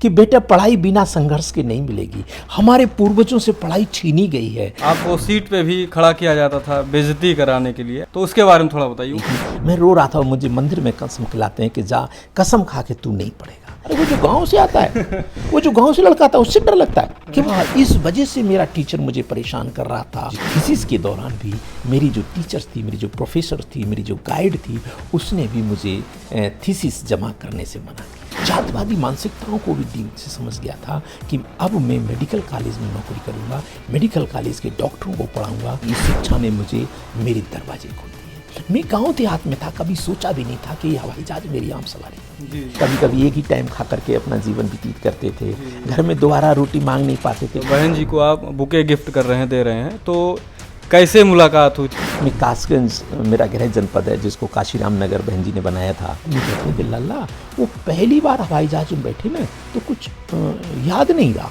कि बेटा पढ़ाई बिना संघर्ष के नहीं मिलेगी। हमारे पूर्वजों से पढ़ाई छीनी गई है। आपको सीट पे भी खड़ा किया जाता था बेइज्जती कराने के लिए, तो उसके बारे में थोड़ा बताइए। मैं रो रहा था, मुझे मंदिर में कसम खिलाते हैं कि जा कसम खा के तू नहीं पढ़ेगा। अरे वो जो गांव से आता है, वो जो गांव से लड़का आता है, उससे डर लगता है कि वाह, इस वजह से मेरा टीचर मुझे परेशान कर रहा था। थीसिस के दौरान भी मेरी जो टीचर थी, मेरी जो प्रोफेसर थी, मेरी जो गाइड थी, उसने भी मुझे थीसिस जमा करने से मना किया। जातिवादी मानसिकताओं को भी दिन से समझ गया था कि अब मैं मेडिकल कॉलेज में नौकरी करूंगा, मेडिकल कॉलेज के डॉक्टरों को पढ़ाऊंगा। इस शिक्षा ने मुझे मेरे दरवाजे खोल दिए। मैं गांव देहात में था, कभी सोचा भी नहीं था कि हवाई जहाज मेरी आम सवारी। कभी कभी एक ही टाइम खा करके अपना जीवन व्यतीत करते थे, घर में दोबारा रोटी मांग नहीं पाते थे। बहन जी को आप बुके गिफ्ट कर रहे हैं, दे रहे हैं, तो कैसे मुलाकात हुई? मैं कासगंज मेरा गृह जनपद है, जिसको काशीराम नगर बहन जी ने बनाया था। मैं कहते हैं कि लल्ला वो पहली बार हवाई जहाज में बैठे ना, तो कुछ याद नहीं रहा।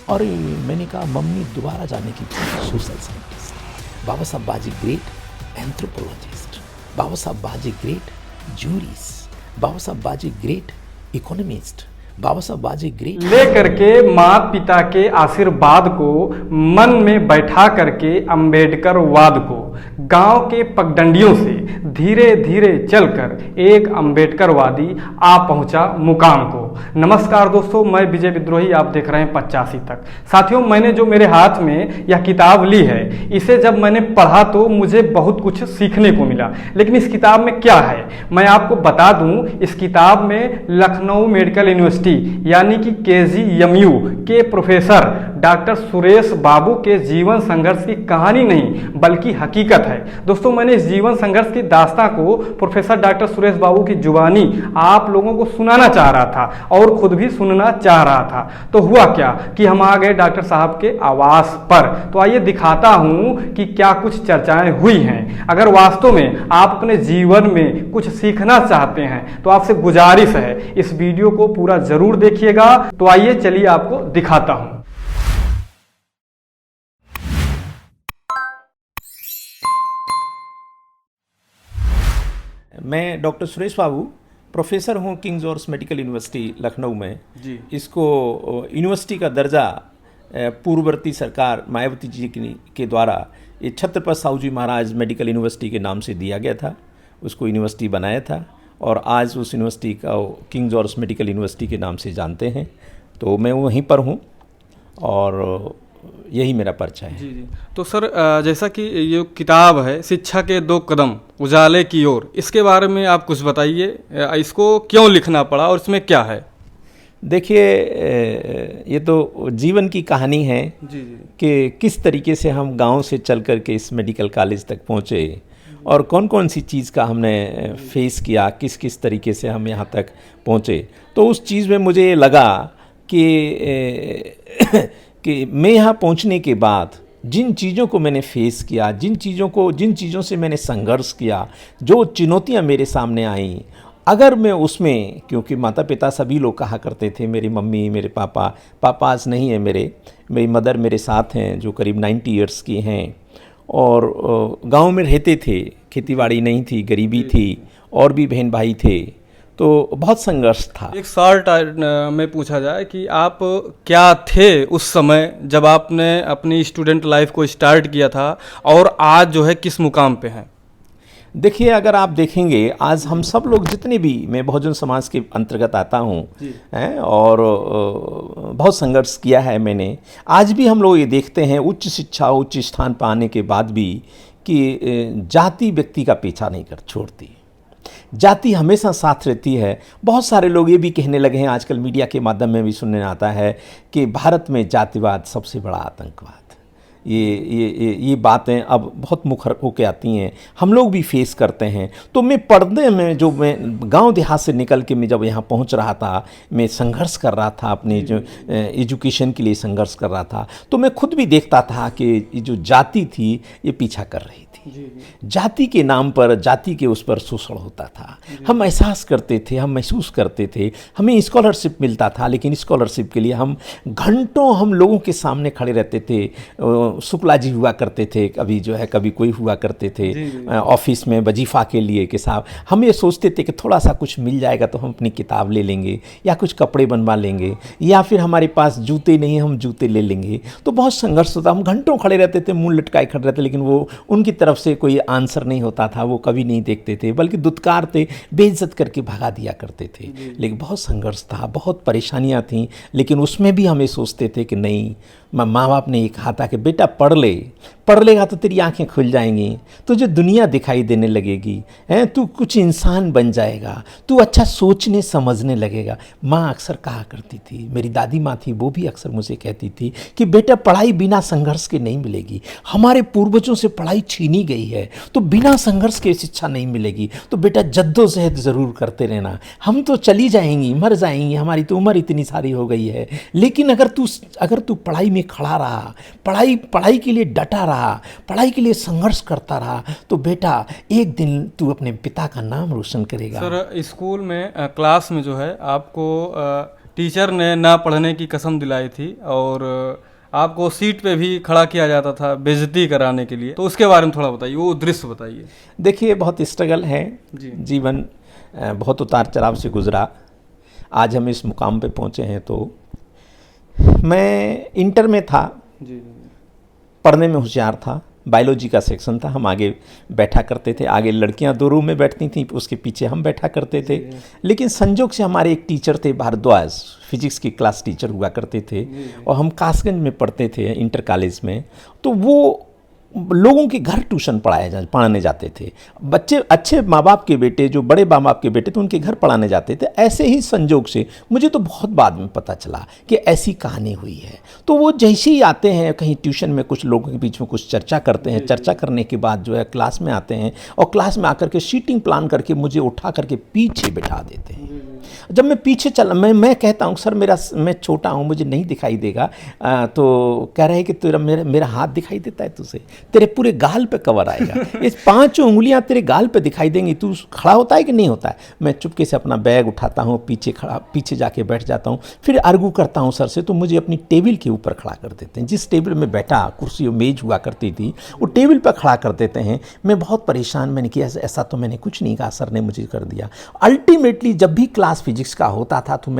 और मैंने कहा मम्मी दोबारा जाने की। सोशल साइंटिस्ट बाबा साहब बाजी ग्रेट एंथ्रोपोलॉजिस्ट, बाबा साहब बाजी ग्रेट जूरिस्ट, बाबा साहब बाजी ग्रेट इकोनॉमिस्ट, बाबा साहब बाजी ग्रेट। लेकर के माता पिता के आशीर्वाद को मन में बैठा करके अंबेडकर वाद को गांव के पगडंडियों से धीरे धीरे चलकर एक अंबेडकरवादी आ पहुंचा मुकाम को। नमस्कार दोस्तों, मैं विजय विद्रोही, आप देख रहे हैं 85 तक। साथियों, मैंने जो मेरे हाथ में यह किताब ली है, इसे जब मैंने पढ़ा तो मुझे बहुत कुछ सीखने को मिला। लेकिन इस किताब में क्या है मैं आपको बता दूं। इस किताब में लखनऊ मेडिकल यूनिवर्सिटी यानी कि KGMU के प्रोफेसर डॉक्टर सुरेश बाबू के जीवन संघर्ष की कहानी नहीं बल्कि हकीकत है। दोस्तों, मैंने इस जीवन संघर्ष की दास्तां को प्रोफेसर डॉक्टर सुरेश बाबू की जुबानी आप लोगों को सुनाना चाह रहा था और खुद भी सुनना चाह रहा था। तो हुआ क्या कि हम आ गए डॉक्टर साहब के आवास पर। तो आइए दिखाता हूं कि क्या कुछ चर्चाएं हुई हैं। अगर वास्तव में आप अपने जीवन में कुछ सीखना चाहते हैं तो आपसे गुजारिश है इस वीडियो को पूरा जरूर देखिएगा। तो आइए चलिए आपको दिखाता हूं। मैं डॉक्टर सुरेश बाबू प्रोफेसर हूँ king George medical university Lucknow में जी। इसको यूनिवर्सिटी का दर्जा पूर्ववर्ती सरकार मायावती जी के द्वारा ये छत्रपति साहू जी महाराज मेडिकल यूनिवर्सिटी के नाम से दिया गया था। उसको यूनिवर्सिटी बनाया था और आज उस यूनिवर्सिटी का किंग जॉर्ज मेडिकल यूनिवर्सिटी के नाम से जानते हैं। तो मैं वहीं पर हूँ और यही मेरा परिचय है। जी। तो सर, जैसा कि ये किताब है शिक्षा के 2 कदम उजाले की ओर, इसके बारे में आप कुछ बताइए। इसको क्यों लिखना पड़ा और इसमें क्या है? देखिए, ये तो जीवन की कहानी है जी। कि किस तरीके से हम गांव से चल कर के इस मेडिकल कॉलेज तक पहुँचे और कौन कौन सी चीज़ का हमने फेस किया, किस किस तरीके से हम यहाँ तक पहुँचे। तो उस चीज़ में मुझे लगा कि मैं यहाँ पहुँचने के बाद जिन चीज़ों को मैंने फेस किया, जिन चीज़ों से मैंने संघर्ष किया, जो चुनौतियाँ मेरे सामने आईं, अगर मैं उसमें, क्योंकि माता पिता सभी लोग कहा करते थे, मेरी मम्मी, मेरे पापा आज नहीं है, मेरी मदर मेरे साथ हैं जो करीब 90 इयर्स की हैं और गांव में रहते थे, खेतीबाड़ी नहीं थी, गरीबी थी और भी बहन भाई थे, तो बहुत संघर्ष था। एक शॉर्ट में पूछा जाए कि आप क्या थे उस समय जब आपने अपनी स्टूडेंट लाइफ को स्टार्ट किया था और आज जो है किस मुकाम पे हैं? देखिए, अगर आप देखेंगे आज हम सब लोग जितने भी, मैं बहुजन समाज के अंतर्गत आता हूँ और बहुत संघर्ष किया है मैंने। आज भी हम लोग ये देखते हैं उच्च शिक्षा, उच्च स्थान पाने के बाद भी कि जाति व्यक्ति का पीछा नहीं कर छोड़ती, जाति हमेशा साथ रहती है। बहुत सारे लोग ये भी कहने लगे हैं, आजकल मीडिया के माध्यम में भी सुनने आता है कि भारत में जातिवाद सबसे बड़ा आतंकवाद। ये बातें अब बहुत मुखर होकर आती हैं, हम लोग भी फेस करते हैं। तो मैं पर्दे में, जो मैं गांव देहात से निकल के मैं जब यहाँ पहुँच रहा था, मैं संघर्ष कर रहा था, अपने जो एजुकेशन के लिए संघर्ष कर रहा था, तो मैं खुद भी देखता था कि ये जो जाति थी ये पीछा कर रही थी। जाति के नाम पर, जाति के उस पर शोषण होता था। हम एहसास करते थे, हम महसूस करते थे, हमें स्कॉलरशिप मिलता था, लेकिन स्कॉलरशिप के लिए हम घंटों हम लोगों के सामने खड़े रहते थे, शुक्ला जी हुआ करते थे, कभी जो है कभी कोई हुआ करते थे ऑफिस में वजीफ़ा के लिए कि साहब हम ये सोचते थे कि थोड़ा सा कुछ मिल जाएगा तो हम अपनी किताब ले लेंगे या कुछ कपड़े बनवा लेंगे, या फिर हमारे पास जूते नहीं हम जूते ले लेंगे। तो बहुत संघर्ष होता, हम घंटों खड़े रहते थे, मुंह लटकाए खड़े रहते, लेकिन वो उनकी तरफ से कोई आंसर नहीं होता था, वो कभी नहीं देखते थे, बल्कि दुत्कारते, बेइज्जत करके भगा दिया करते थे। लेकिन बहुत संघर्ष था, बहुत परेशानियाँ थीं, लेकिन उसमें भी हमें सोचते थे कि नहीं, माँ बाप ने ये कहा था कि बेटा पढ़ ले, पढ़ लेगा तो तेरी आंखें खुल जाएंगी, तुझे दुनिया दिखाई देने लगेगी, हैं, तू कुछ इंसान बन जाएगा, तू अच्छा सोचने समझने लगेगा। माँ अक्सर कहा करती थी, मेरी दादी माँ थी, वो भी अक्सर मुझे कहती थी कि बेटा पढ़ाई बिना संघर्ष के नहीं मिलेगी, हमारे पूर्वजों से पढ़ाई छीनी गई है तो बिना संघर्ष के शिक्षा नहीं मिलेगी, तो बेटा जद्दोजहद ज़रूर करते रहना, हम तो चली जाएंगी, मर जाएंगी, हमारी तो उम्र इतनी सारी हो गई है, लेकिन अगर तू पढ़ाई में खड़ा रहा, पढ़ाई के लिए डटा रहा, पढ़ाई के लिए संघर्ष करता रहा, तो बेटा एक दिन तू अपने पिता का नाम रोशन करेगा। सर, स्कूल में क्लास में जो है आपको टीचर ने ना पढ़ने की कसम दिलाई थी और आपको सीट पे भी खड़ा किया जाता था बेइज्जती कराने के लिए, तो उसके बारे में थोड़ा बताइए, वो दृश्य बताइए। देखिए बहुत स्ट्रगल है जीवन, बहुत उतार चढ़ाव से गुजरा, आज हम इस मुकाम पे पहुँचे हैं। तो मैं इंटर में था, पढ़ने में होशियार था, बायोलॉजी का सेक्शन था, हम आगे बैठा करते थे, आगे लड़कियां 2 रूम में बैठती थीं, उसके पीछे हम बैठा करते थे। लेकिन संजोग से हमारे एक टीचर थे भारद्वाज, फिजिक्स की क्लास टीचर हुआ करते थे, और हम कासगंज में पढ़ते थे इंटर कॉलेज में, तो वो लोगों के घर ट्यूशन पढ़ाने जाते थे। बच्चे अच्छे माँ बाप के बेटे, जो बड़े माँ बाप के बेटे थे, उनके घर पढ़ाने जाते थे। ऐसे ही संजोग से मुझे तो बहुत बाद में पता चला कि ऐसी कहानी हुई है। तो वो जैसे ही आते हैं कहीं ट्यूशन में, कुछ लोगों के बीच में कुछ चर्चा करते हैं, चर्चा करने के बाद जो है क्लास में आते हैं, और क्लास में आकर के सीटिंग प्लान करके मुझे उठा करके पीछे बिठा देते हैं। जब मैं पीछे चला, मैं कहता हूँ सर मैं छोटा हूँ, मुझे नहीं दिखाई देगा, तो कह रहे हैं कि तेरा मेरा हाथ दिखाई देता है तुझे, तेरे पूरे गाल पे कवर आएगा, ये 5 उंगलियां तेरे गाल पे दिखाई देंगी, तू खड़ा होता है कि नहीं होता है। मैं चुपके से अपना बैग उठाता हूँ, पीछे जाके बैठ जाता हूँ, फिर आर्गू करता हूँ सर से, तो मुझे अपनी टेबल के ऊपर खड़ा कर देते हैं। जिस टेबल में बैठा, कुर्सी और मेज हुआ करती थी, वो टेबल पर खड़ा कर देते हैं। मैं बहुत परेशान, मैंने किया ऐसा तो मैंने कुछ नहीं कहा, सर ने मुझे कर दिया। अल्टीमेटली जब भी क्लास फिजिक्स का होता था तो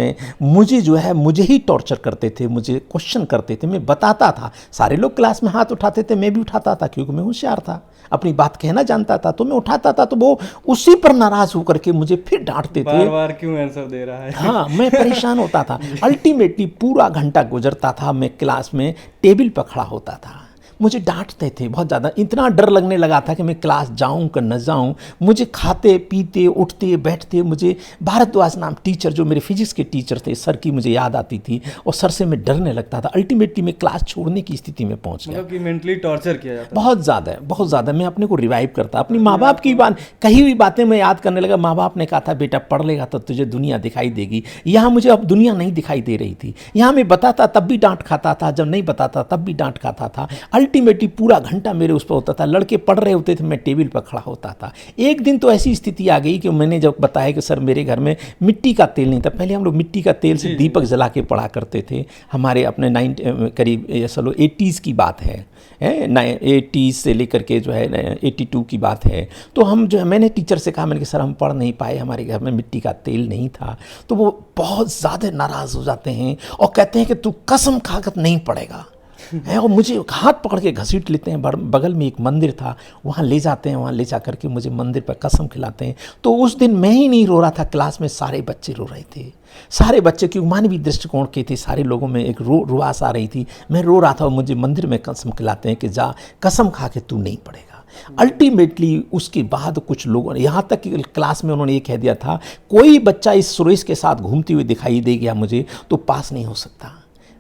मुझे ही टॉर्चर करते थे, मुझे क्वेश्चन करते थे, मैं बताता था, सारे लोग क्लास में हाथ उठाते थे, मैं भी उठाता था, क्योंकि मैं होशियार था, अपनी बात कहना जानता था, तो मैं उठाता था, तो वो उसी पर नाराज होकर के मुझे फिर डांटते थे, बार-बार क्यों आंसर दे रहा है। हाँ, मैं परेशान होता था। अल्टीमेटली पूरा घंटा गुजरता था, मैं क्लास में टेबल पर खड़ा होता था, मुझे डांटते थे बहुत ज़्यादा, इतना डर लगने लगा था कि मैं क्लास जाऊं कि न जाऊं। मुझे खाते पीते उठते बैठते, मुझे भारद्वाज नाम टीचर, जो मेरे फिजिक्स के टीचर थे, सर की मुझे याद आती थी, और सर से मैं डरने लगता था। अल्टीमेटली मैं क्लास छोड़ने की स्थिति में पहुंच गया। मतलब कि मेंटली टॉर्चर किया जाता, बहुत ज़्यादा मैं अपने को रिवाइव करता, अपनी माँ बाप की कही हुई बातें मैं याद करने लगा। माँ बाप ने कहा था बेटा पढ़ लेगा तो तुझे दुनिया दिखाई देगी, यहाँ मुझे अब दुनिया नहीं दिखाई दे रही थी। यहाँ मैं बताता तब भी डांट खाता था, जब नहीं बताता तब भी डांट खाता था। अल्टीमेटली पूरा घंटा मेरे उस पर होता था, लड़के पढ़ रहे होते थे, मैं टेबल पर खड़ा होता था। एक दिन तो ऐसी स्थिति आ गई कि मैंने जब बताया कि सर मेरे घर में मिट्टी का तेल नहीं था, पहले हम लोग मिट्टी का तेल से दीपक जला के पढ़ा करते थे, हमारे अपने 80s की बात है, 80s से लेकर के जो है 82 की बात है। तो हम जो है, मैंने टीचर से कहा, मैंने कहा सर हम पढ़ नहीं पाए, हमारे घर में मिट्टी का तेल नहीं था। तो वो बहुत ज़्यादा नाराज़ हो जाते हैं और कहते हैं कि तू कसम खाकर नहीं पढ़ेगा, और मुझे हाथ पकड़ के घसीट लेते हैं। बगल में एक मंदिर था, वहाँ ले जाते हैं, वहाँ ले जा करके मुझे मंदिर पर कसम खिलाते हैं। तो उस दिन मैं ही नहीं रो रहा था, क्लास में सारे बच्चे रो रहे थे, सारे बच्चे, क्योंकि मानवीय दृष्टिकोण के थे, सारे लोगों में एक रुआस आ रही थी। मैं रो रहा था और मुझे मंदिर में कसम खिलाते हैं कि जा कसम खा के तू नहीं पढ़ेगा। अल्टीमेटली उसके बाद कुछ लोगों ने, यहाँ तक कि क्लास में उन्होंने ये कह दिया था, कोई बच्चा इस सुरेश के साथ घूमते हुए दिखाई दे गया मुझे तो पास नहीं हो सकता।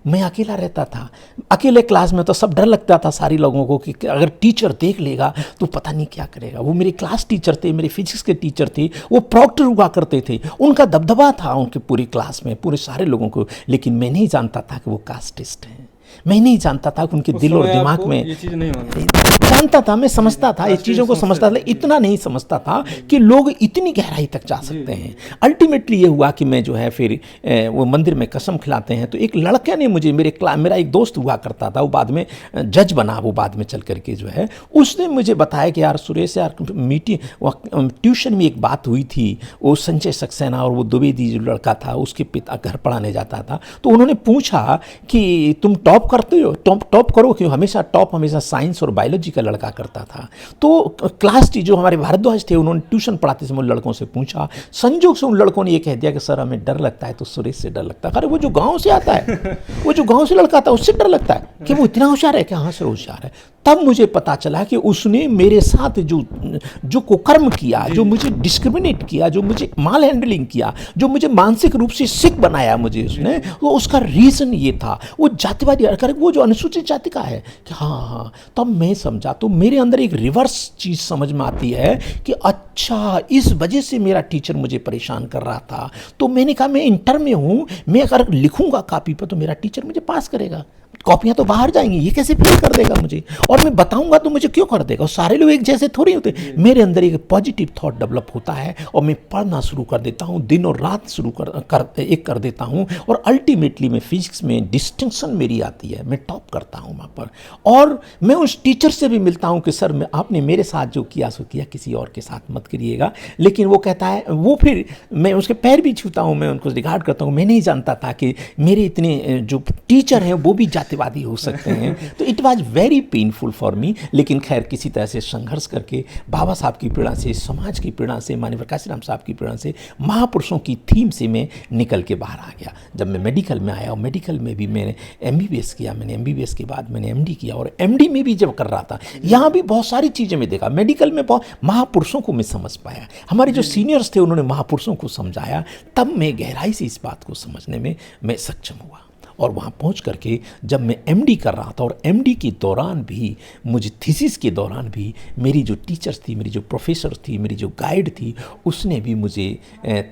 मैं अकेला रहता था, अकेले क्लास में, तो सब डर लगता था सारे लोगों को कि अगर टीचर देख लेगा तो पता नहीं क्या करेगा। वो मेरे क्लास टीचर थे, मेरे फिजिक्स के टीचर थे, वो प्रॉक्टर हुआ करते थे, उनका दबदबा था उनके पूरी क्लास में, पूरे सारे लोगों को। लेकिन मैं नहीं जानता था कि वो कास्टिस्ट हैं, मैं नहीं जानता था कि उनके दिल और दिमाग में ये चीज़ नहीं मालूम। जानता था, मैं समझता था, ये चीज़ों को समझता था, इतना नहीं समझता था कि लोग इतनी गहराई तक जा सकते हैं। अल्टीमेटली ये हुआ कि मैं जो है फिर वो मंदिर में कसम खिलाते हैं, तो एक लड़के ने मुझे, मेरा एक दोस्त हुआ करता था, वो बाद में जज बना, वो बाद में चल करके जो है, उसने मुझे बताया कि यार सुरेश यार, मीटिंग ट्यूशन में एक बात हुई थी, वो संजय सक्सेना और वो द्विवेदी जो लड़का था, उसके पिता घर पढ़ाने जाता था, तो उन्होंने पूछा कि तुम टॉप करते हो, टॉप करो क्यों? हमेशा साइंस और बायोलॉजी का लड़का करता था। तो क्लास जो हमारे भारद्वाज थे, उन्होंने ट्यूशन पढ़ाते समय उन लड़कों से पूछा, संजोग से उन लड़कों ने ये कह दिया कि सर हमें डर लगता है, तो सुरेश से डर लगता है। अरे वो जो गांव से आता है, वो जो गांव से लड़का था, उससे डर लगता है कि वो इतना होशियार है? क्या? हाँ सर होशियार है। तब मुझे पता चला कि उसने मेरे साथ जो कुकर्म किया, जो मुझे डिस्क्रिमिनेट किया, जो मुझे माल हैंडलिंग किया, जो मुझे मानसिक रूप से सिक बनाया मुझे उसने, वो उसका रीज़न ये था, वो जातिवादी, वो जो अनुसूचित जाति का है कि हाँ। तब मैं समझा, तो मेरे अंदर एक रिवर्स चीज़ समझ में आती है कि अच्छा, इस वजह से मेरा टीचर मुझे परेशान कर रहा था। तो मैंने कहा मैं इंटर में हूँ, मैं अगर लिखूंगा कॉपी पर तो मेरा टीचर मुझे पास करेगा, कॉपियां तो बाहर जाएंगी, ये कैसे फेल कर देगा मुझे, और मैं बताऊंगा तो मुझे क्यों कर देगा? और सारे लोग एक जैसे थोड़ी होते। मेरे अंदर एक पॉजिटिव थॉट डेवलप होता है और मैं पढ़ना शुरू कर देता हूँ, दिन और रात शुरू कर देता हूँ, और अल्टीमेटली मैं फिजिक्स में डिस्टिंक्शन मेरी आती है, मैं टॉप करता हूँ वहाँ पर। और मैं उस टीचर से भी मिलता हूँ कि सर आपने मेरे साथ जो किया सो किया, किसी और के साथ मत करिएगा। लेकिन वो कहता है, वो फिर मैं उसके पैर भी छूता हूँ, मैं उनको रिगार्ड करता हूँ। मैं नहीं जानता था कि मेरे इतने जो टीचर हैं वो भी जातिवादी हो सकते हैं। तो it was very painful for me. लेकिन खैर किसी तरह से संघर्ष करके, बाबा साहब की प्रेरणा से, समाज की प्रेरणा से, माननीय प्रकाश राम साहब की प्रेरणा से, महापुरुषों की थीम से मैं निकल के बाहर आ गया। जब मैं मेडिकल में आया, और मेडिकल में भी मैंने MBBS किया, मैंने MBBS के बाद मैंने MD किया, और MD में भी जब कर रहा था, यहाँ भी बहुत सारी चीज़ें मैं देखा। मेडिकल में बहुत महापुरुषों को मैं समझ पाया, हमारे जो सीनियर्स थे उन्होंने महापुरुषों को समझाया, तब मैं गहराई से इस बात को समझने में मैं सक्षम हुआ। और वहाँ पहुँच करके जब मैं MD कर रहा था, और MD के दौरान भी, मुझे थीसिस के दौरान भी, मेरी जो टीचर्स थी, मेरी जो प्रोफेसर थी, मेरी जो गाइड थी, उसने भी मुझे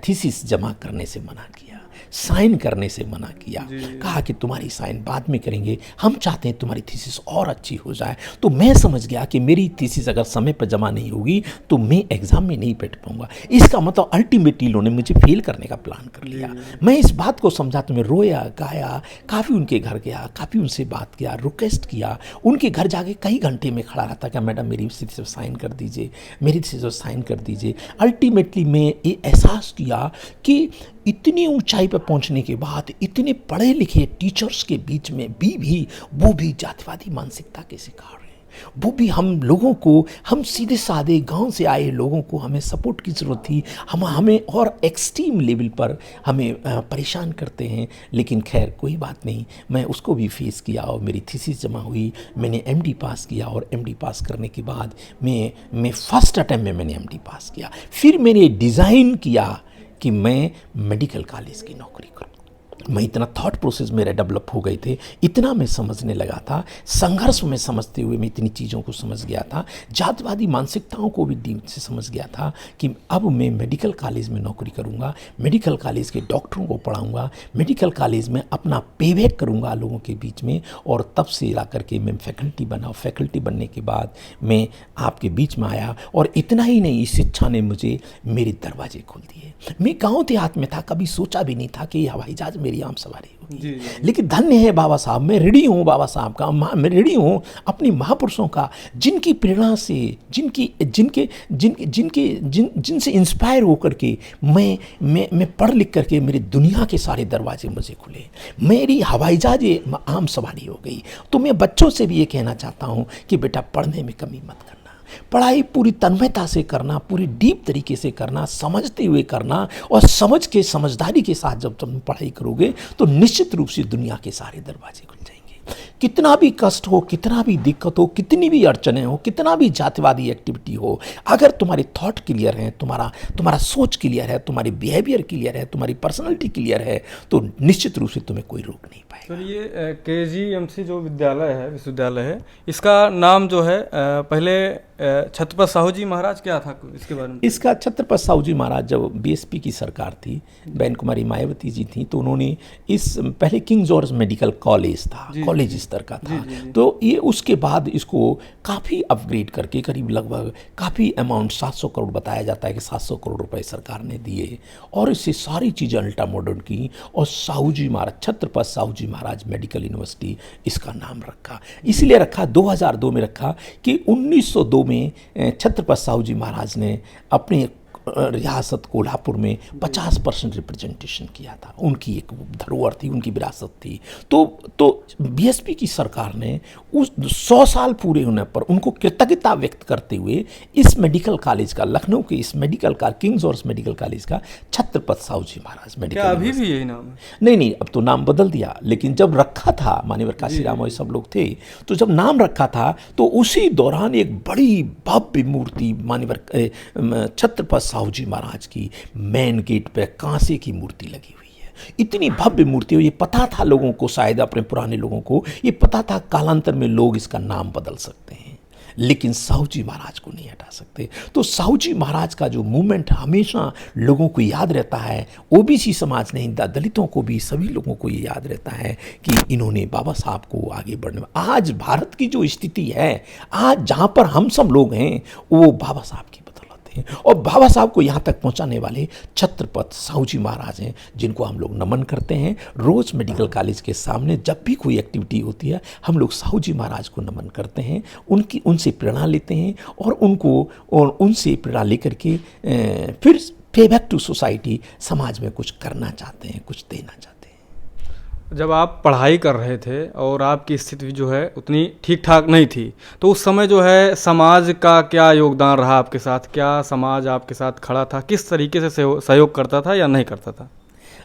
थीसिस जमा करने से मना किया, साइन करने से मना किया। कहा कि तुम्हारी साइन बाद में करेंगे, हम चाहते हैं तुम्हारी थीसिस और अच्छी हो जाए। तो मैं समझ गया कि मेरी थीसिस अगर समय पर जमा नहीं होगी तो मैं एग्ज़ाम में नहीं बैठ पाऊंगा। इसका मतलब अल्टीमेटली उन्होंने मुझे फेल करने का प्लान कर लिया। मैं इस बात को समझा तो मैं रोया, गाया, काफ़ी उनके घर गया, काफ़ी उनसे बात किया, रिक्वेस्ट किया। उनके घर जाके कई घंटे में खड़ा रहता कि मैडम मेरी थीसिस साइन कर दीजिए, मेरी थीसिस साइन कर दीजिए। अल्टीमेटली मैं ये एहसास किया कि इतनी ऊंचाई पर पहुंचने के बाद, इतने पढ़े लिखे टीचर्स के बीच में भी वो भी जातिवादी मानसिकता के शिकार हैं। वो भी हम लोगों को, हम सीधे साधे गांव से आए लोगों को हमें सपोर्ट की ज़रूरत थी, हमें और एक्सट्रीम लेवल पर हमें परेशान करते हैं। लेकिन खैर कोई बात नहीं, मैं उसको भी फेस किया और मेरी थीसिस जमा हुई, मैंने MD पास किया, और MD पास करने के बाद मैं फर्स्ट अटैम्प्ट में मैंने MD पास किया। फिर मैंने डिज़ाइन किया कि मैं मेडिकल कॉलेज की नौकरी करूं। मैं इतना थॉट प्रोसेस मेरे डेवलप हो गए थे, इतना मैं समझने लगा था, संघर्ष में समझते हुए मैं इतनी चीज़ों को समझ गया था, जातिवादी मानसिकताओं को भी डीप से समझ गया था कि अब मैं मेडिकल कॉलेज में नौकरी करूंगा, मेडिकल कॉलेज के डॉक्टरों को पढ़ाऊंगा, मेडिकल कॉलेज में अपना पेबैक करूंगा लोगों के बीच में। और तब से ला करके मैं फैकल्टी बना। फैकल्टी बनने के बाद मैं आपके बीच में आया, और इतना ही नहीं, इस शिक्षा ने मुझे मेरे दरवाजे खोल दिए। मैं गाँव देहात में था, कभी सोचा भी नहीं था कि हवाई जहाज मेरी आम सवारी होगी। लेकिन धन्य है बाबा साहब, मैं ऋणी हूँ बाबा साहब का, मैं ऋणी हूँ अपनी महापुरुषों का, जिनकी प्रेरणा से, जिनसे इंस्पायर होकर के मैं पढ़ लिख करके मेरी दुनिया के सारे दरवाजे मुझे खुले, मेरी हवाई जहाज आम सवारी हो गई। तो मैं बच्चों से भी ये कहना चाहता हूँ कि बेटा पढ़ने में कमी मत करना, पढ़ाई पूरी तन्मयता से करना, पूरी डीप तरीके से करना, समझते हुए करना, और समझ के, समझदारी के साथ जब तुम पढ़ाई करोगे तो निश्चित रूप से दुनिया के सारे दरवाजे खुल जाएंगे। कितना भी कष्ट हो, कितना भी दिक्कत हो, कितनी भी अड़चने हो, कितना भी जातिवादी एक्टिविटी हो, अगर तुम्हारे थॉट क्लियर है, तुम्हारा सोच क्लियर है, तुम्हारी बिहेवियर क्लियर है, तुम्हारी पर्सनैलिटी क्लियर है, तो निश्चित रूप से तुम्हें कोई रोक नहीं पाएगा। तो ये KGMC जो विद्यालय है, विश्वविद्यालय है, इसका नाम जो है पहले छत्रपति साहू जी महाराज, क्या था इसके बारे में? इसका छत्रपति साहू जी महाराज, जब BSP की सरकार थी, बहन कुमारी मायावती जी थी, तो उन्होंने इस पहले किंग जॉर्ज मेडिकल कॉलेज था, कॉलेज स्तर का था। तो ये उसके बाद इसको काफ़ी अपग्रेड करके करीब लगभग काफ़ी अमाउंट 700 करोड़ बताया जाता है कि 700 करोड़ रुपए सरकार ने दिए और इससे सारी चीज़ें अल्ट्रा मॉडर्न की और साहूजी महाराज छत्रपति साहूजी महाराज मेडिकल यूनिवर्सिटी इसका नाम रखा। इसलिए रखा 2002 में रखा कि 1902 में छत्रपति साहूजी महाराज ने अपने रियासत कोल्हापुर में 50% रिप्रेजेंटेशन किया था। उनकी एक धरोहर थी, उनकी विरासत थी। तो बीएसपी की सरकार ने उस 100 साल पूरे होने पर उनको कृतज्ञता व्यक्त करते हुए इस मेडिकल कॉलेज का, लखनऊ के इस मेडिकल का, किंग्स और मेडिकल कॉलेज का छत्रपति साहूजी महाराज मेडिकल। क्या अभी भी यही नाम है? नहीं, अब तो नाम बदल दिया, लेकिन जब रखा था मान्यवर काशीराम और सब लोग थे, तो जब नाम रखा था तो उसी दौरान एक बड़ी भव्य मूर्ति मान्यवर छत्रपति साहूजी महाराज की मेन गेट पे कांसे की मूर्ति लगी हुई है। इतनी भव्य मूर्ति हो, ये पता था लोगों को, शायद अपने पुराने लोगों को ये पता था कालांतर में लोग इसका नाम बदल सकते हैं, लेकिन साहूजी महाराज को नहीं हटा सकते। तो साहूजी महाराज का जो मूवमेंट हमेशा लोगों को याद रहता है, ओबीसी समाज नहीं, दलितों को भी, सभी लोगों को ये याद रहता है कि इन्होंने बाबा साहब को आगे बढ़ने में, आज भारत की जो स्थिति है, आज जहाँ पर हम सब लोग हैं, वो बाबा साहब की और बाबा साहब को यहाँ तक पहुँचाने वाले छत्रपति साहूजी महाराज हैं, जिनको हम लोग नमन करते हैं। रोज मेडिकल कॉलेज के सामने जब भी कोई एक्टिविटी होती है, हम लोग साहूजी महाराज को नमन करते हैं, उनसे प्रेरणा लेते हैं और उनसे प्रेरणा लेकर के फिर पे बैक टू सोसाइटी, समाज में कुछ करना चाहते हैं, कुछ देना चाहते हैं। जब आप पढ़ाई कर रहे थे और आपकी स्थिति जो है उतनी ठीक ठाक नहीं थी, तो उस समय जो है समाज का क्या योगदान रहा आपके साथ? क्या समाज आपके साथ खड़ा था? किस तरीके से सहयोग करता था या नहीं करता था?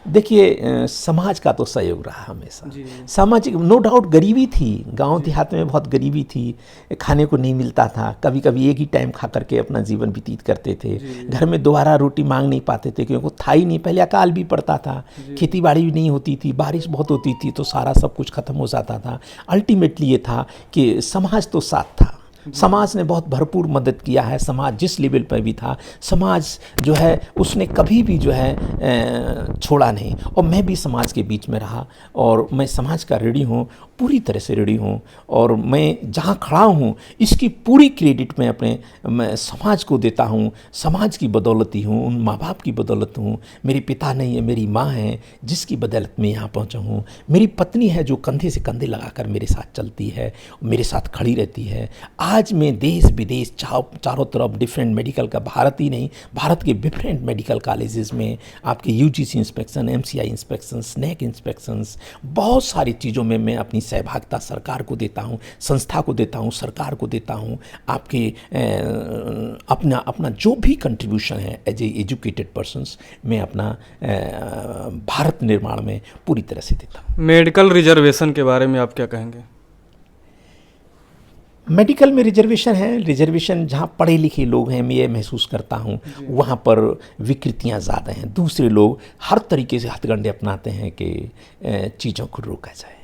देखिए, समाज का तो सहयोग रहा हमेशा। सामाजिक, नो डाउट गरीबी थी, गांव देहात में बहुत गरीबी थी, खाने को नहीं मिलता था, कभी कभी एक ही टाइम खा करके अपना जीवन व्यतीत करते थे। घर में दोबारा रोटी मांग नहीं पाते थे क्योंकि था ही नहीं, पहले अकाल भी पड़ता था, खेती बाड़ी भी नहीं होती थी, बारिश बहुत होती थी, तो सारा सब कुछ खत्म हो जाता था। अल्टीमेटली ये था कि समाज तो साथ था, समाज ने बहुत भरपूर मदद किया है। समाज जिस लेवल पर भी था, समाज जो है उसने कभी भी जो है छोड़ा नहीं, और मैं भी समाज के बीच में रहा और मैं समाज का ऋणी हूँ, पूरी तरह से ऋणी हूँ। और मैं जहाँ खड़ा हूँ इसकी पूरी क्रेडिट मैं समाज को देता हूँ, समाज की बदौलत ही हूँ, उन माँ बाप की बदौलत हूँ। मेरे पिता नहीं है, मेरी माँ है जिसकी बदौलत मैं यहाँ पहुँचा हूँ। मेरी पत्नी है जो कंधे से कंधे लगाकर मेरे साथ चलती है, मेरे साथ खड़ी रहती है। आज मैं देश विदेश चारों तरफ डिफरेंट मेडिकल का, भारत ही नहीं, भारत के डिफरेंट मेडिकल कॉलेजेस में आपके यूजीसी इंस्पेक्शन, एमसीआई इंस्पेक्शन, स्नैक इंस्पेक्शंस, बहुत सारी चीज़ों में मैं अपनी सहभागिता सरकार को देता हूँ, संस्था को देता हूँ, सरकार को देता हूँ। आपके अपना जो भी कंट्रीब्यूशन है एज ए एजुकेटेड पर्सन्स, मैं अपना भारत निर्माण में पूरी तरह से देता हूँ। मेडिकल रिजर्वेशन के बारे में आप क्या कहेंगे? मेडिकल में रिजर्वेशन है, रिजर्वेशन जहाँ पढ़े लिखे लोग हैं, मैं ये महसूस करता हूँ वहाँ पर विकृतियाँ ज़्यादा हैं। दूसरे लोग हर तरीके से हथकंडे अपनाते हैं कि चीज़ों को रोका जाए,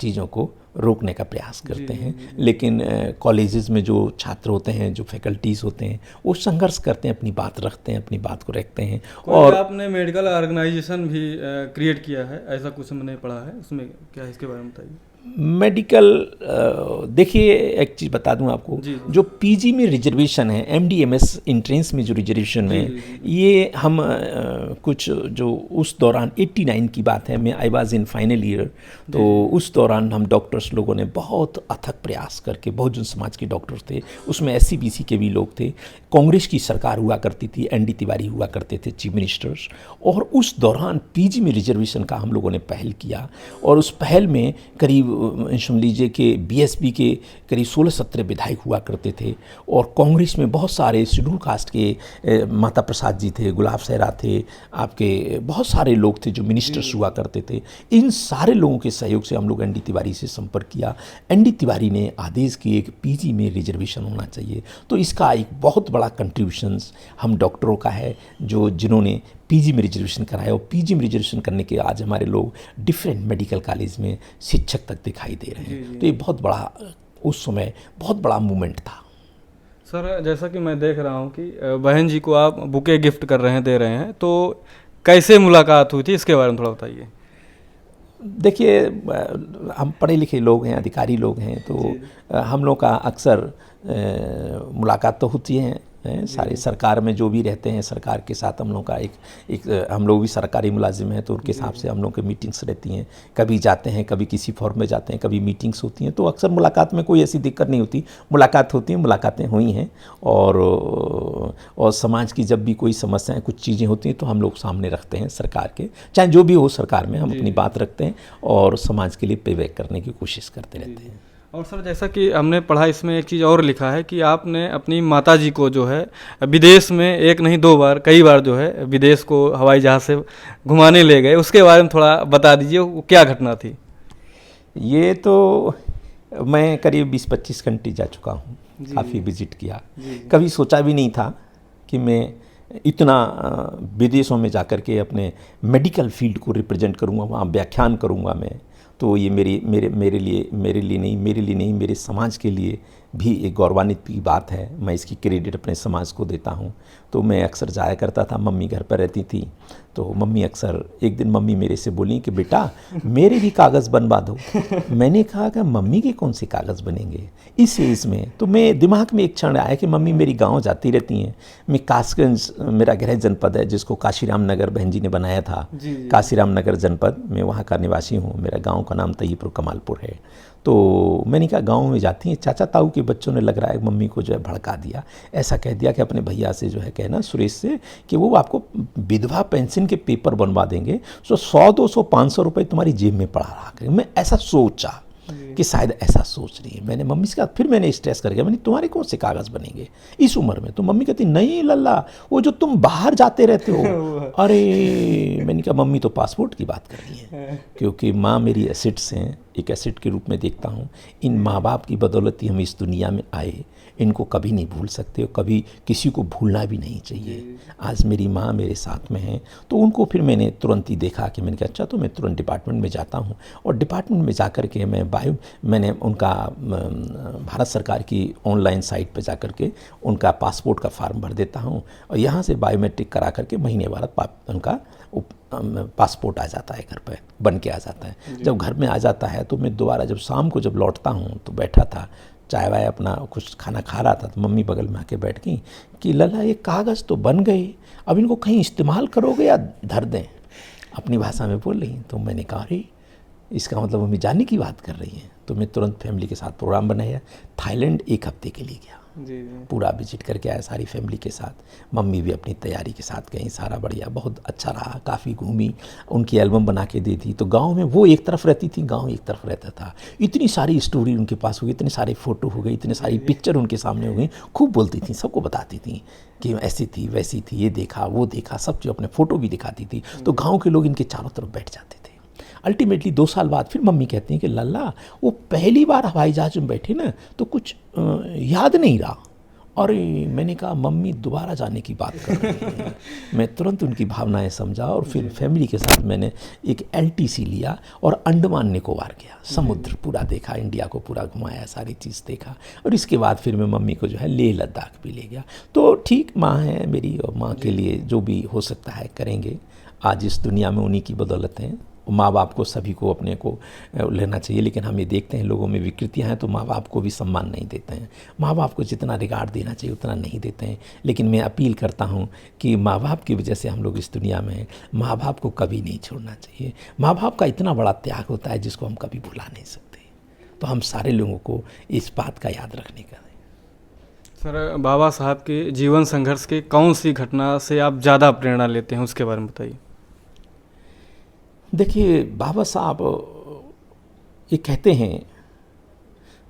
चीज़ों को रोकने का प्रयास करते हैं। लेकिन कॉलेजेस में जो छात्र होते हैं, जो फैकल्टीज़ होते हैं, वो संघर्ष करते हैं, अपनी बात रखते हैं, अपनी बात को रखते हैं। और आपने मेडिकल ऑर्गेनाइजेशन भी क्रिएट किया है, ऐसा कुछ मैंने पढ़ा है, उसमें क्या है, इसके बारे में बताइए। मेडिकल, देखिए एक चीज़ बता दूं आपको, जो पीजी में रिजर्वेशन है, एमडीएमएस एंट्रेंस में जो रिजर्वेशन है, ये हम कुछ जो उस दौरान 89 की बात है, मैं I was in final year, तो उस दौरान हम डॉक्टर्स लोगों ने बहुत अथक प्रयास करके, बहुजन समाज के डॉक्टर्स थे, उसमें SC/BC के भी लोग थे, कांग्रेस की सरकार हुआ करती थी, ND तिवारी हुआ करते थे चीफ मिनिस्टर्स, और उस दौरान पीजी में रिजर्वेशन का हम लोगों ने पहल किया। और उस पहल में करीब सुन लीजिए कि बीएसपी के करीब 16-17 विधायक हुआ करते थे, और कांग्रेस में बहुत सारे शेड्यूल कास्ट के माता प्रसाद जी थे, गुलाब सहरा थे, आपके बहुत सारे लोग थे जो मिनिस्टर्स हुआ करते थे। इन सारे लोगों के सहयोग से हम लोग ND तिवारी से संपर्क किया। ND तिवारी ने आदेश किए कि पीजी में रिजर्वेशन होना चाहिए। तो इसका एक बहुत बड़ा कंट्रीब्यूशंस हम डॉक्टरों का है, जिन्होंने पीजी में रिजर्वेशन कराया, और पीजी में रिजर्वेशन करने के आज हमारे लोग डिफरेंट मेडिकल कॉलेज में शिक्षक तक दिखाई दे रहे हैं। तो ये बहुत बड़ा, उस समय बहुत बड़ा मूवमेंट था। सर, जैसा कि मैं देख रहा हूँ कि बहन जी को आप बुके गिफ्ट कर रहे हैं, दे रहे हैं, तो कैसे मुलाकात हुई थी, इसके बारे में थोड़ा बताइए। देखिए, हम पढ़े लिखे लोग हैं, अधिकारी लोग हैं, तो हम लोग का अक्सर मुलाकात तो होती है, सारे सरकार में जो भी रहते हैं सरकार के साथ हम लोग का एक हम लोग भी सरकारी मुलाजिम हैं, तो उनके हिसाब से हम लोग की मीटिंग्स रहती हैं, कभी जाते हैं, कभी किसी फॉर्म में जाते हैं, कभी मीटिंग्स होती हैं, तो अक्सर मुलाकात में कोई ऐसी दिक्कत नहीं होती, मुलाकात होती है, मुलाकातें हुई हैं। और समाज की जब भी कोई समस्याएं, कुछ चीज़ें होती हैं तो हम लोग सामने रखते हैं सरकार के, चाहे जो भी हो सरकार में हम अपनी बात रखते हैं और समाज के लिए पेबैक करने की कोशिश करते रहते हैं। और सर, जैसा कि हमने पढ़ा, इसमें एक चीज़ और लिखा है कि आपने अपनी माताजी को जो है विदेश में एक नहीं दो बार, कई बार जो है विदेश को हवाई जहाज़ से घुमाने ले गए, उसके बारे में थोड़ा बता दीजिए, वो क्या घटना थी? ये तो मैं करीब 20-25 कंट्री जा चुका हूँ, काफ़ी विजिट किया। कभी सोचा भी नहीं था कि मैं इतना विदेशों में जाकर के अपने मेडिकल फील्ड को रिप्रेजेंट करूँगा, वहाँ व्याख्यान करूँगा मैं। तो ये मेरे लिए नहीं मेरे समाज के लिए भी एक गौरवान्वित की बात है। मैं इसकी क्रेडिट अपने समाज को देता हूँ। तो मैं अक्सर जाया करता था, मम्मी घर पर रहती थी, तो मम्मी अक्सर, एक दिन मम्मी मेरे से बोली कि बेटा मेरे भी कागज़ बनवा दो। मैंने कहा कि मम्मी के कौन से कागज़ बनेंगे इस एज में? तो मैं दिमाग में एक क्षण आया कि मम्मी मेरी गांव जाती रहती हैं। मैं कासगंज, मेरा गृह जनपद है जिसको काशीराम नगर बहन जी ने बनाया था, काशीराम नगर जनपद, मैं वहाँ का निवासी हूँ। मेरा गाँव का नाम तैयबपुर कमालपुर है। तो मैंने कहा गाँव में जाती हैं, चाचा ताऊ के बच्चों ने लग रहा है मम्मी को जो है भड़का दिया, ऐसा कह दिया कि अपने भैया से जो है कहना, सुरेश से, कि वो आपको विधवा पेंशन के पेपर बनवा देंगे, सो 100, 200, 500 रुपये तुम्हारी जेब में पड़ा रहा करेंगे। मैं ऐसा सोचा कि शायद ऐसा सोच रही है। मैंने मम्मी से कहा, फिर मैंने स्ट्रेस करके, मैंने तुम्हारे कौन से कागज़ बनेंगे इस उम्र में? तो मम्मी कहती नहीं लल्ला, वो जो तुम बाहर जाते रहते हो। अरे मैंने कहा मम्मी तो पासपोर्ट की बात कर रही है, क्योंकि माँ मेरी एसेट्स हैं, एक एसेट के रूप में देखता हूँ। इन माँ बाप की बदौलत ही हम इस दुनिया में आए, इनको कभी नहीं भूल सकते और कभी किसी को भूलना भी नहीं चाहिए। आज मेरी माँ मेरे साथ में है, तो उनको फिर मैंने तुरंत ही देखा कि मैंने कहा अच्छा, तो मैं तुरंत डिपार्टमेंट में जाता हूँ, और डिपार्टमेंट में जाकर के मैंने उनका भारत सरकार की ऑनलाइन साइट पर जाकर के उनका पासपोर्ट का फार्म भर देता हूँ, और यहाँ से बायोमेट्रिक करा करके महीने बाद उनका पासपोर्ट आ जाता है, घर पर बन के आ जाता है। जब घर में आ जाता है तो मैं दोबारा जब शाम को जब लौटता हूँ तो बैठा था, चाय वाय अपना कुछ खाना खा रहा था, तो मम्मी बगल में आके बैठ गई कि लला ये कागज़ तो बन गए, अब इनको कहीं इस्तेमाल करोगे या धर दें? अपनी भाषा में बोल रही। तो मैंने कहा अरे इसका मतलब मम्मी जाने की बात कर रही हैं। तो मैं तुरंत फैमिली के साथ प्रोग्राम बनाया, थाईलैंड 1 हफ्ते के लिए गया, पूरा विजिट करके आया सारी फैमिली के साथ। मम्मी भी अपनी तैयारी के साथ गई, सारा बढ़िया, बहुत अच्छा रहा, काफ़ी घूमी, उनकी एल्बम बना के दी थी। तो गांव में वो एक तरफ रहती थी, गांव एक तरफ रहता था। इतनी सारी स्टोरी उनके पास हो गई, इतने सारे फ़ोटो हो गए, इतने सारी पिक्चर उनके सामने हो गई, खूब बोलती थी, सबको बताती थी कि ऐसी थी वैसी थी, ये देखा वो देखा, सब जो अपने फ़ोटो भी दिखाती थी। तो गाँव के लोग इनके चारों तरफ बैठ जाते थे। अल्टीमेटली 2 साल बाद फिर मम्मी कहती हैं कि लल्ला वो पहली बार हवाई जहाज में बैठे ना तो कुछ याद नहीं रहा। और मैंने कहा मम्मी दोबारा जाने की बात कर रही हैं। मैं तुरंत उनकी भावनाएं समझा और फिर फैमिली के साथ मैंने एक LTC लिया और अंडमान निकोबार गया, समुद्र पूरा देखा, इंडिया को पूरा घुमाया, सारी चीज़ देखा। और इसके बाद फिर मैं मम्मी को जो है लेह लद्दाख भी ले गया। तो ठीक, माँ है मेरी, और माँ के लिए जो भी हो सकता है करेंगे। आज इस दुनिया में उन्हीं की बदौलत हैं। माँ बाप को, सभी को अपने को लेना चाहिए, लेकिन हम ये देखते हैं लोगों में विकृतियाँ हैं तो माँ बाप को भी सम्मान नहीं देते हैं। माँ बाप को जितना रिगार्ड देना चाहिए उतना नहीं देते हैं। लेकिन मैं अपील करता हूँ कि माँ बाप की वजह से हम लोग इस दुनिया में हैं, माँ बाप को कभी नहीं छोड़ना चाहिए। माँ बाप का इतना बड़ा त्याग होता है जिसको हम कभी भुला नहीं सकते। तो हम सारे लोगों को इस बात का याद रखने का। सर, बाबा साहब के जीवन संघर्ष के कौन सी घटना से आप ज़्यादा प्रेरणा लेते हैं, उसके बारे में बताइए। देखिए, बाबा साहब ये कहते हैं,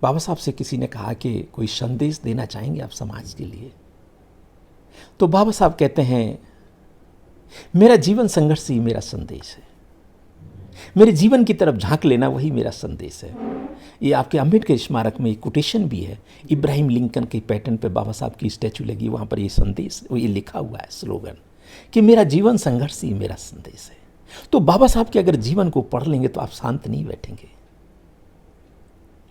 बाबा साहब से किसी ने कहा कि कोई संदेश देना चाहेंगे आप समाज के लिए? तो बाबा साहब कहते हैं मेरा जीवन संघर्ष ही मेरा संदेश है, मेरे जीवन की तरफ झांक लेना वही मेरा संदेश है। ये आपके अम्बेडकर स्मारक में एक कोटेशन भी है, इब्राहिम लिंकन के पैटर्न पे बाबा साहब की स्टैचू लगी, वहाँ पर ये संदेश, ये लिखा हुआ है स्लोगन कि मेरा जीवन संघर्ष ही मेरा संदेश है। तो बाबा साहब के अगर जीवन को पढ़ लेंगे तो आप शांत नहीं बैठेंगे,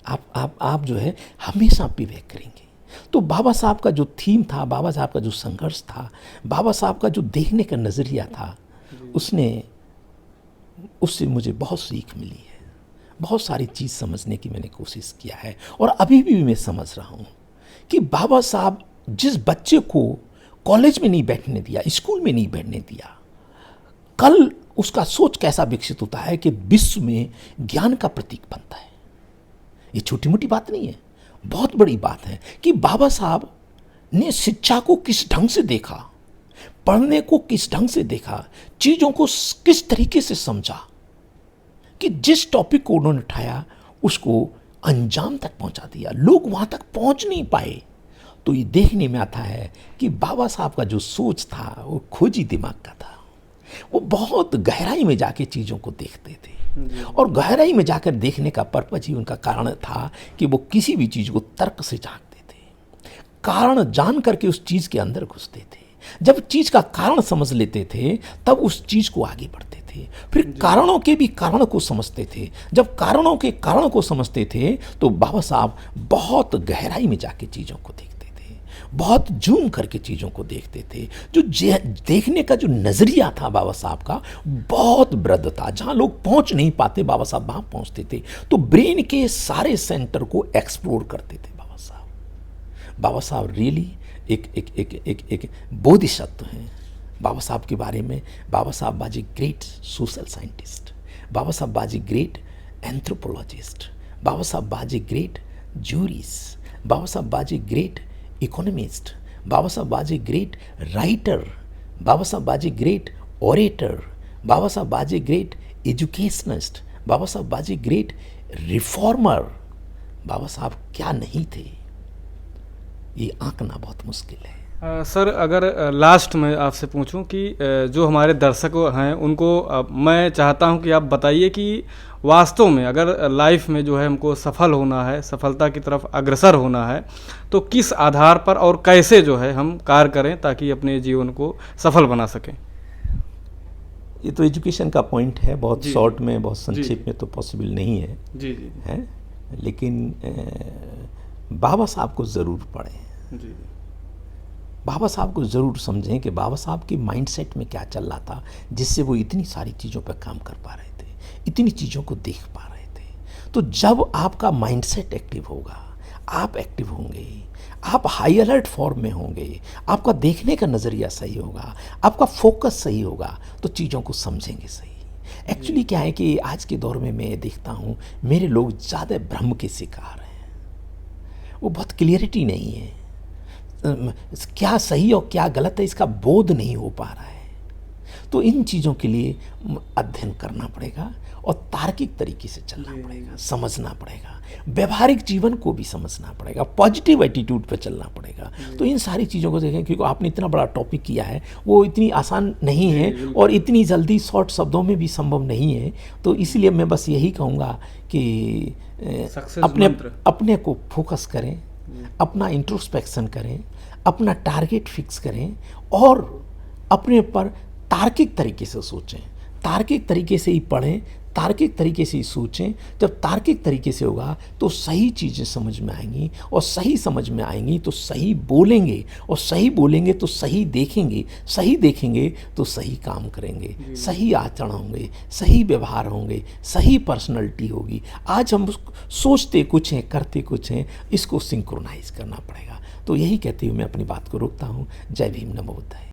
आप जो है हमेशा विवेक करेंगे। तो बाबा साहब का जो थीम था, बाबा साहब का जो संघर्ष था, बाबा साहब का जो देखने का नज़रिया था, उसने उससे मुझे बहुत सीख मिली है, बहुत सारी चीज़ समझने की मैंने कोशिश किया है और अभी भी मैं समझ रहा हूँ कि बाबा साहब जिस बच्चे को कॉलेज में नहीं बैठने दिया, स्कूल में नहीं बैठने दिया, कल उसका सोच कैसा विकसित होता है कि विश्व में ज्ञान का प्रतीक बनता है। ये छोटी मोटी बात नहीं है, बहुत बड़ी बात है कि बाबा साहब ने शिक्षा को किस ढंग से देखा, पढ़ने को किस ढंग से देखा, चीज़ों को किस तरीके से समझा कि जिस टॉपिक को उन्होंने उठाया उसको अंजाम तक पहुंचा दिया। लोग वहां तक पहुंच नहीं पाए। तो ये देखने में आता है कि बाबा साहब का जो सोच था वो खोजी दिमाग का था। वो बहुत गहराई में जाके चीज़ों को देखते थे और गहराई में जाकर देखने का पर्पज ही उनका कारण था कि वो किसी भी चीज़ को तर्क से झांकते थे, कारण जान करके उस चीज़ के अंदर घुसते थे। जब चीज़ का कारण समझ लेते थे तब उस चीज़ को आगे बढ़ते थे, फिर कारणों के भी कारण को समझते थे। जब कारणों के कारण को समझते थे तो बाबा साहब बहुत गहराई में जाके चीज़ों को देखते थे, बहुत जूम करके चीज़ों को देखते थे। जो देखने का जो नज़रिया था बाबा साहब का बहुत वृहद था। जहाँ लोग पहुँच नहीं पाते बाबा साहब वहाँ पहुँचते थे। तो ब्रेन के सारे सेंटर को एक्सप्लोर करते थे बाबा साहब। बाबा साहब रियली एक बोधिसत्व हैं। बाबा साहब के बारे में, बाबा साहब बाजी ग्रेट सोशल साइंटिस्ट, बाबा साहब बाजी ग्रेट एंथ्रोपोलॉजिस्ट, बाबा साहब बाजी ग्रेट जूरिस्ट, बाबा साहब बाजी ग्रेट इकोनॉमिस्ट, बाबा साहब बाजी ग्रेट राइटर, बाबा साहब बाजी ग्रेट ओरेटर, बाबा साहब बाजी ग्रेट एजुकेशनिस्ट, बाबा साहब बाजी ग्रेट रिफॉर्मर। बाबा साहब क्या नहीं थे, ये आंकना बहुत मुश्किल है। सर, अगर लास्ट में आपसे पूछूं कि जो हमारे दर्शक हैं उनको मैं चाहता हूं कि आप बताइए कि वास्तव में अगर लाइफ में जो है हमको सफल होना है, सफलता की तरफ अग्रसर होना है, तो किस आधार पर और कैसे जो है हम कार्य करें ताकि अपने जीवन को सफल बना सकें। ये तो एजुकेशन का पॉइंट है, बहुत शॉर्ट में, बहुत संक्षेप में तो पॉसिबल नहीं है। जी जी है, लेकिन बाबा साहब को ज़रूर पढ़ें, जी, बाबा साहब को ज़रूर समझें कि बाबा साहब के माइंडसेट में क्या चल रहा था जिससे वो इतनी सारी चीज़ों पर काम कर पा रहे थे, इतनी चीज़ों को देख पा रहे थे। तो जब आपका माइंडसेट एक्टिव होगा, आप एक्टिव होंगे, आप हाई अलर्ट फॉर्म में होंगे, आपका देखने का नज़रिया सही होगा, आपका फोकस सही होगा, तो चीज़ों को समझेंगे सही। एक्चुअली क्या है कि आज के दौर में मैं देखता हूँ मेरे लोग ज़्यादा भ्रम के शिकार हैं, वो बहुत क्लियरिटी नहीं है, क्या सही और क्या गलत है इसका बोध नहीं हो पा रहा है। तो इन चीज़ों के लिए अध्ययन करना पड़ेगा और तार्किक तरीके से चलना पड़ेगा, समझना पड़ेगा, व्यवहारिक जीवन को भी समझना पड़ेगा, पॉजिटिव एटीट्यूड पे चलना पड़ेगा। तो इन सारी चीज़ों को देखें, क्योंकि आपने इतना बड़ा टॉपिक किया है, वो इतनी आसान नहीं है और इतनी जल्दी शॉर्ट शब्दों में भी संभव नहीं है। तो इसलिए मैं बस यही कहूँगा कि अपने को फोकस करें, अपना इंट्रोस्पेक्शन करें, अपना टारगेट फिक्स करें और अपने पर तार्किक तरीके से सोचें, तार्किक तरीके से ही पढ़ें, तार्किक तरीके से ही सोचें। जब तार्किक तरीके से होगा तो सही चीज़ें समझ में आएंगी और सही समझ में आएंगी तो सही बोलेंगे और सही बोलेंगे तो सही देखेंगे, सही देखेंगे तो सही काम करेंगे, सही आचरण होंगे, सही व्यवहार होंगे, सही पर्सनैलिटी होगी। आज हम सोचते कुछ हैं, करते कुछ हैं, इसको सिंक्रोनाइज करना पड़ेगा। तो यही कहते हुए मैं अपनी बात को रोकता हूँ। जय भीम, नमो बुद्धाय।